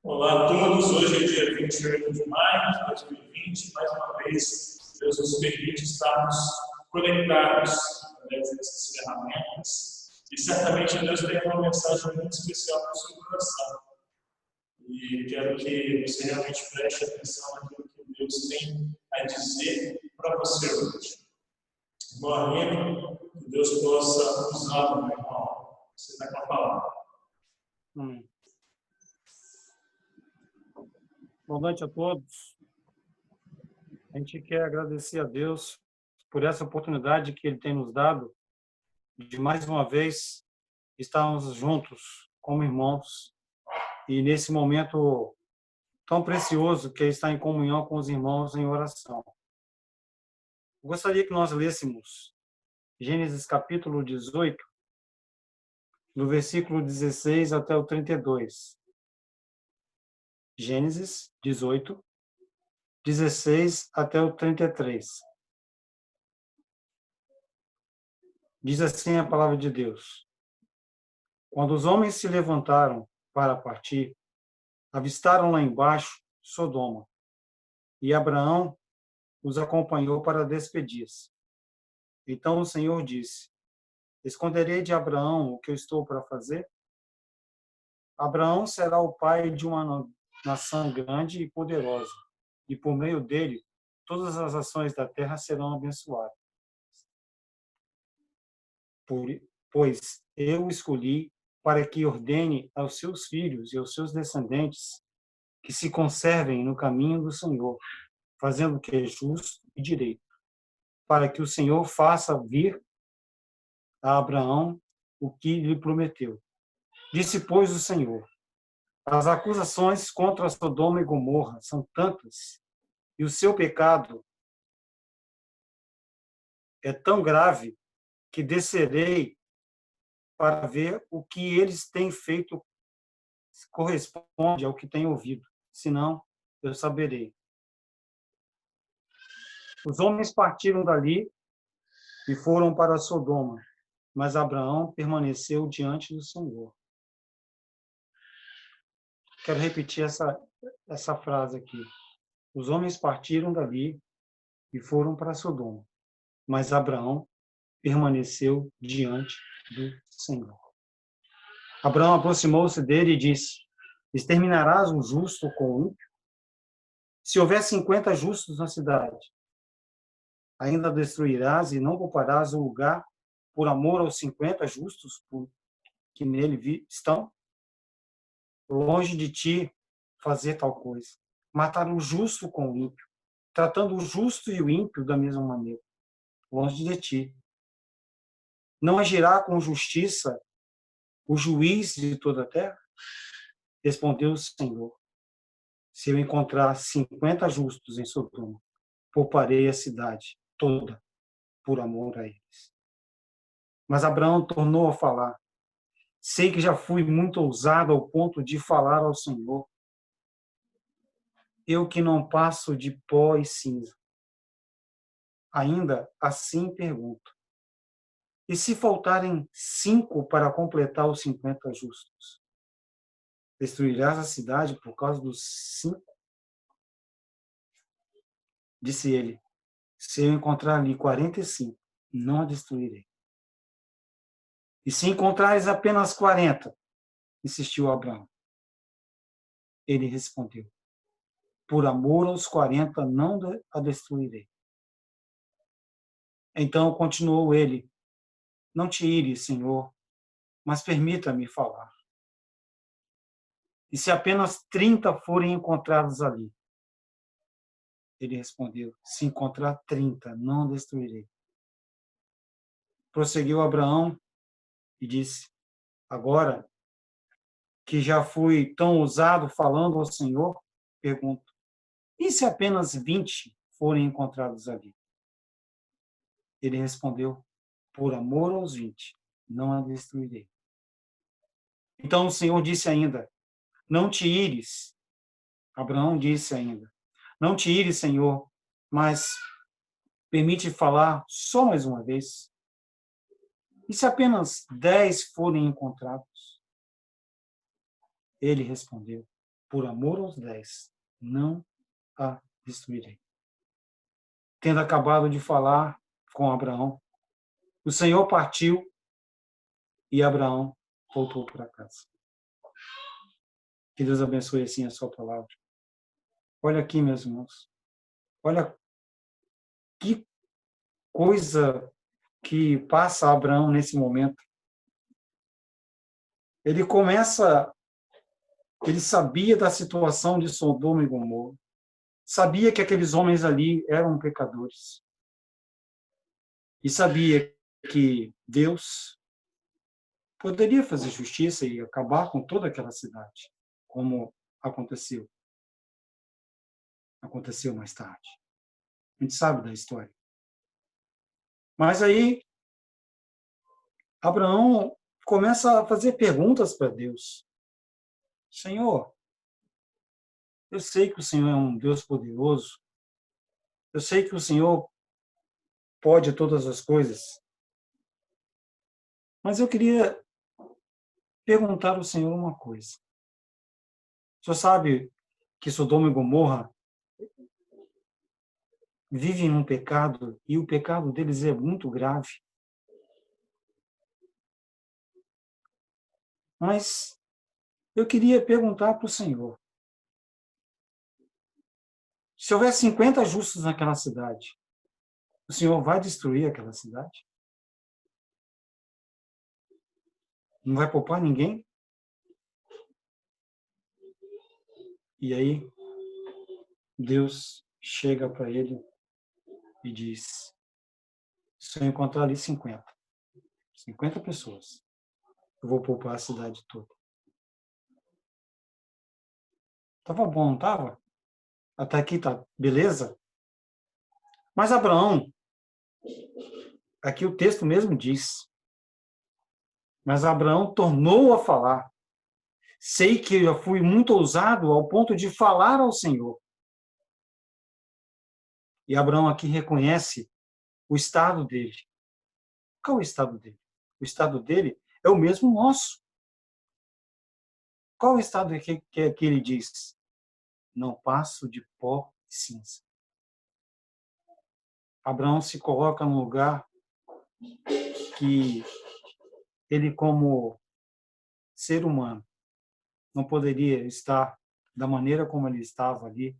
Olá a todos, hoje é dia 28 de maio de 2020, mais uma vez Deus nos permite estarmos conectados através dessas ferramentas e certamente Deus tem uma mensagem muito especial para o seu coração e quero que você realmente preste atenção naquilo que Deus tem a dizer para você hoje. Irmão Arlindo, que Deus possa usá-lo, meu irmão. Você está com a palavra. Boa noite a todos. A gente quer agradecer a Deus por essa oportunidade que Ele tem nos dado de mais uma vez estarmos juntos como irmãos e nesse momento tão precioso que é estar em comunhão com os irmãos em oração. Eu gostaria que nós lêssemos Gênesis capítulo 18, do versículo 16 até o 32. Gênesis 18, 16 até o 33. Diz assim a palavra de Deus. Quando os homens se levantaram para partir, avistaram lá embaixo Sodoma, e Abraão os acompanhou para despedir-se. Então o Senhor disse: Esconderei de Abraão o que eu estou para fazer? Abraão será o pai de uma nação grande e poderosa, e por meio dele todas as ações da terra serão abençoadas. Pois eu o escolhi para que ordene aos seus filhos e aos seus descendentes que se conservem no caminho do Senhor, fazendo o que é justo e direito, para que o Senhor faça vir a Abraão o que lhe prometeu. Disse, pois, o Senhor: as acusações contra Sodoma e Gomorra são tantas, e o seu pecado é tão grave, que descerei para ver o que eles têm feito corresponde ao que tenho ouvido, senão eu saberei. Os homens partiram dali e foram para Sodoma, mas Abraão permaneceu diante do Senhor. Quero repetir essa frase aqui. Os homens partiram dali e foram para Sodoma, mas Abraão permaneceu diante do Senhor. Abraão aproximou-se dele e disse: exterminarás o justo com o ímpio? Se houver 50 justos na cidade, ainda destruirás e não pouparás o lugar por amor aos 50 justos que nele estão? Longe de ti fazer tal coisa. Matar o justo com o ímpio, tratando o justo e o ímpio da mesma maneira. Longe de ti. Não agirá com justiça o juiz de toda a terra? Respondeu o Senhor: se eu encontrar 50 justos em Sodoma, pouparei a cidade toda por amor a eles. Mas Abraão tornou a falar: sei que já fui muito ousado ao ponto de falar ao Senhor. Eu que não passo de pó e cinza. Ainda assim pergunto: e se faltarem 5 para completar os 50 justos? Destruirás a cidade por causa dos 5? Disse ele: se eu encontrar ali 45, não a destruirei. E se encontrares apenas 40? Insistiu Abraão. Ele respondeu: por amor aos 40, não a destruirei. Então continuou ele: não te ires, Senhor, mas permita-me falar. E se apenas 30 forem encontrados ali? Ele respondeu: se encontrar 30, não destruirei. Prosseguiu Abraão e disse: agora que já fui tão ousado falando ao Senhor, pergunto: e se apenas 20 forem encontrados ali? Ele respondeu: por amor aos 20, não a destruirei. Então o Senhor disse ainda: não te ires. Abraão disse ainda: não te ires, Senhor, mas permite falar só mais uma vez. E se apenas 10 forem encontrados? Ele respondeu: por amor aos 10, não a destruirei. Tendo acabado de falar com Abraão, o Senhor partiu e Abraão voltou para casa. Que Deus abençoe assim a sua palavra. Olha aqui, meus irmãos. Olha que coisa que passa Abraão nesse momento. Ele sabia da situação de Sodoma e Gomorra. Sabia que aqueles homens ali eram pecadores. E sabia que Deus poderia fazer justiça e acabar com toda aquela cidade, como aconteceu. Aconteceu mais tarde. A gente sabe da história. Mas aí, Abraão começa a fazer perguntas para Deus. Senhor, eu sei que o Senhor é um Deus poderoso. Eu sei que o Senhor pode todas as coisas. Mas eu queria perguntar ao Senhor uma coisa. O Senhor sabe que Sodoma e Gomorra vivem num pecado e o pecado deles é muito grave. Mas eu queria perguntar para o Senhor. Se houver 50 justos naquela cidade, o Senhor vai destruir aquela cidade? Não vai poupar ninguém? E aí, Deus chega para ele e diz, se eu encontrar ali 50 pessoas, eu vou poupar a cidade toda. Tava bom, não tava? Até aqui tá beleza? Mas Abraão, aqui o texto mesmo diz, mas Abraão tornou a falar. Sei que eu fui muito ousado ao ponto de falar ao Senhor. E Abraão aqui reconhece o estado dele. Qual é o estado dele? O estado dele é o mesmo nosso. Qual é o estado que ele diz? Não passo de pó e cinza. Abraão se coloca num lugar que ele, como ser humano, não poderia estar da maneira como ele estava ali,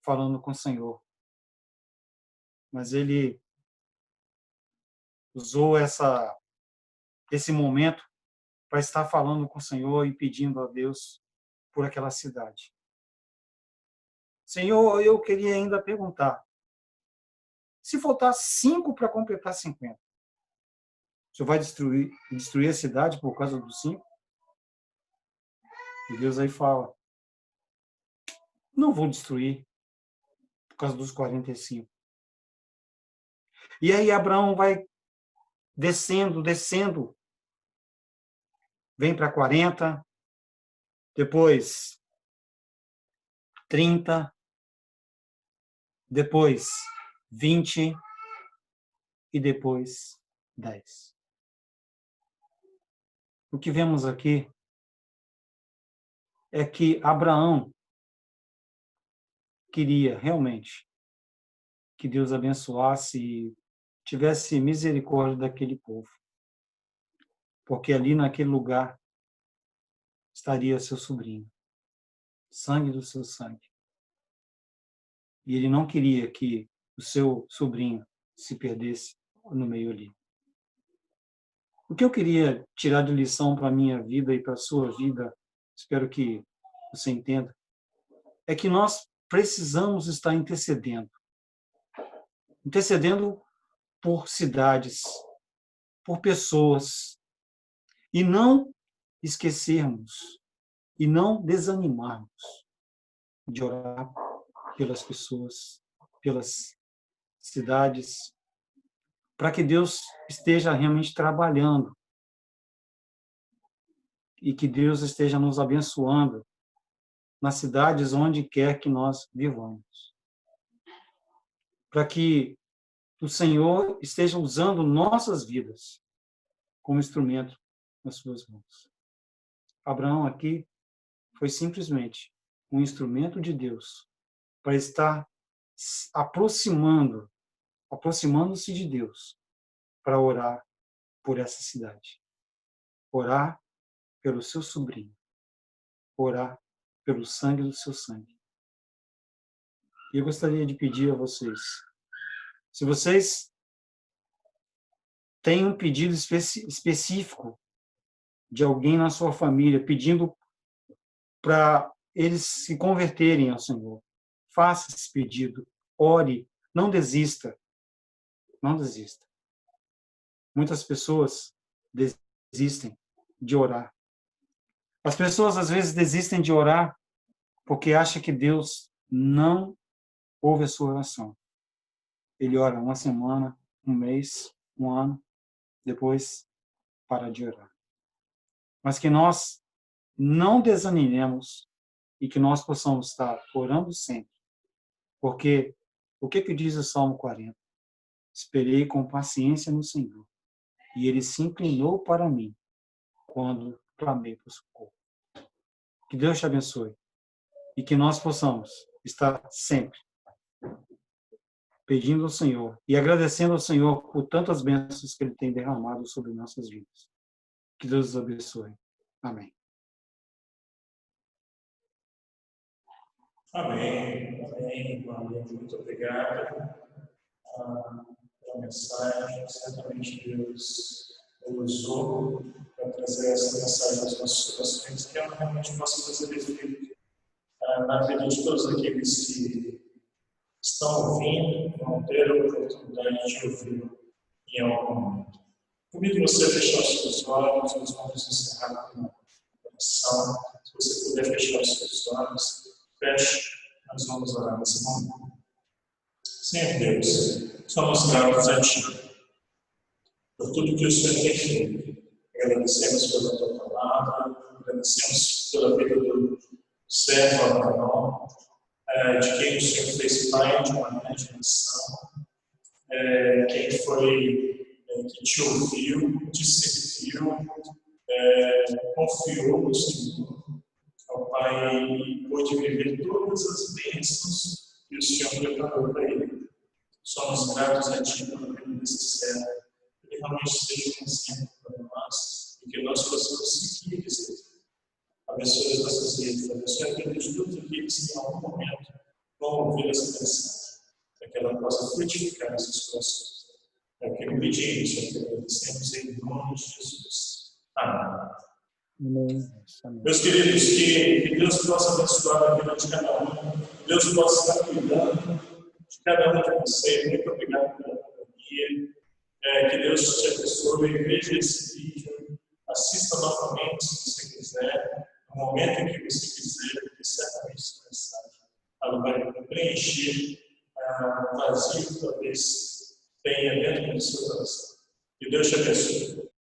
falando com o Senhor. Mas ele usou esse momento para estar falando com o Senhor e pedindo a Deus por aquela cidade. Senhor, eu queria ainda perguntar, se faltar 5 para completar 50, o Senhor vai destruir a cidade por causa dos 5? E Deus aí fala, não vou destruir por causa dos 45. E aí Abraão vai descendo, vem para 40, depois 30, depois 20 e depois 10. O que vemos aqui é que Abraão queria realmente que Deus abençoasse e tivesse misericórdia daquele povo. Porque ali naquele lugar estaria seu sobrinho, sangue do seu sangue. E ele não queria que o seu sobrinho se perdesse no meio ali. O que eu queria tirar de lição para a minha vida e para a sua vida, espero que você entenda, é que nós precisamos estar intercedendo por cidades, por pessoas, e não esquecermos e não desanimarmos de orar pelas pessoas, pelas cidades, para que Deus esteja realmente trabalhando e que Deus esteja nos abençoando nas cidades onde quer que nós vivamos. Para que o Senhor esteja usando nossas vidas como instrumento nas suas mãos. Abraão aqui foi simplesmente um instrumento de Deus para estar aproximando-se de Deus para orar por essa cidade, orar pelo seu sobrinho, orar pelo sangue do seu sangue. E eu gostaria de pedir a vocês, se vocês têm um pedido específico de alguém na sua família, pedindo para eles se converterem ao Senhor, faça esse pedido, ore, não desista, não desista. Muitas pessoas desistem de orar. As pessoas às vezes desistem de orar porque acham que Deus não ouve a sua oração. Ele ora uma semana, um mês, um ano, depois para de orar. Mas que nós não desanimemos e que nós possamos estar orando sempre. Porque o que diz o Salmo 40? Esperei com paciência no Senhor, e Ele se inclinou para mim quando clamei por socorro. Que Deus te abençoe e que nós possamos estar sempre pedindo ao Senhor e agradecendo ao Senhor por tantas bênçãos que Ele tem derramado sobre nossas vidas. Que Deus os abençoe. Amém. Amém. Amém. Maria, muito obrigado pela mensagem. Certamente Deus usou para trazer essa mensagem aos nossos corações, que ela realmente possa fazer efeito na vida de todos aqueles que estão ouvindo, vão ter a oportunidade de ouvir em algum momento. Convido você a fechar os seus olhos, nós vamos encerrar com uma oração. Se você puder fechar os seus olhos, feche, nós vamos orar nesse momento. Senhor Deus, somos gratos a Ti por tudo que o Senhor tem feito. Agradecemos pela Tua palavra, agradecemos pela vida do servo Abraão, de quem o Senhor fez pai de uma grande nação, quem foi, que Te ouviu, Te serviu, confiou no Senhor, ao Pai, e pôde viver todas as bênçãos que o Senhor preparou para ele. Somos gratos a Ti pela vida desse servo, que realmente seja um exemplo para nós e que nós possamos seguir esse exemplo. Abençoe as nossas vidas, abençoe a vida de todos aqueles que em algum momento vão ouvir essa mensagem, para que ela possa frutificar nesses corações. É o que eu pedimos, é o que agradecemos em nome de Jesus. Amém. Amém. Meus queridos, que Deus possa abençoar a vida de cada um, Deus possa estar cuidando de cada um de vocês. Muito obrigado pela companhia. Que Deus te abençoe. Veja esse vídeo, assista novamente se você quiser, no momento em que você quiser, porque certamente essa mensagem ela vai preencher o vazio que talvez tenha dentro do seu coração. Que Deus te abençoe.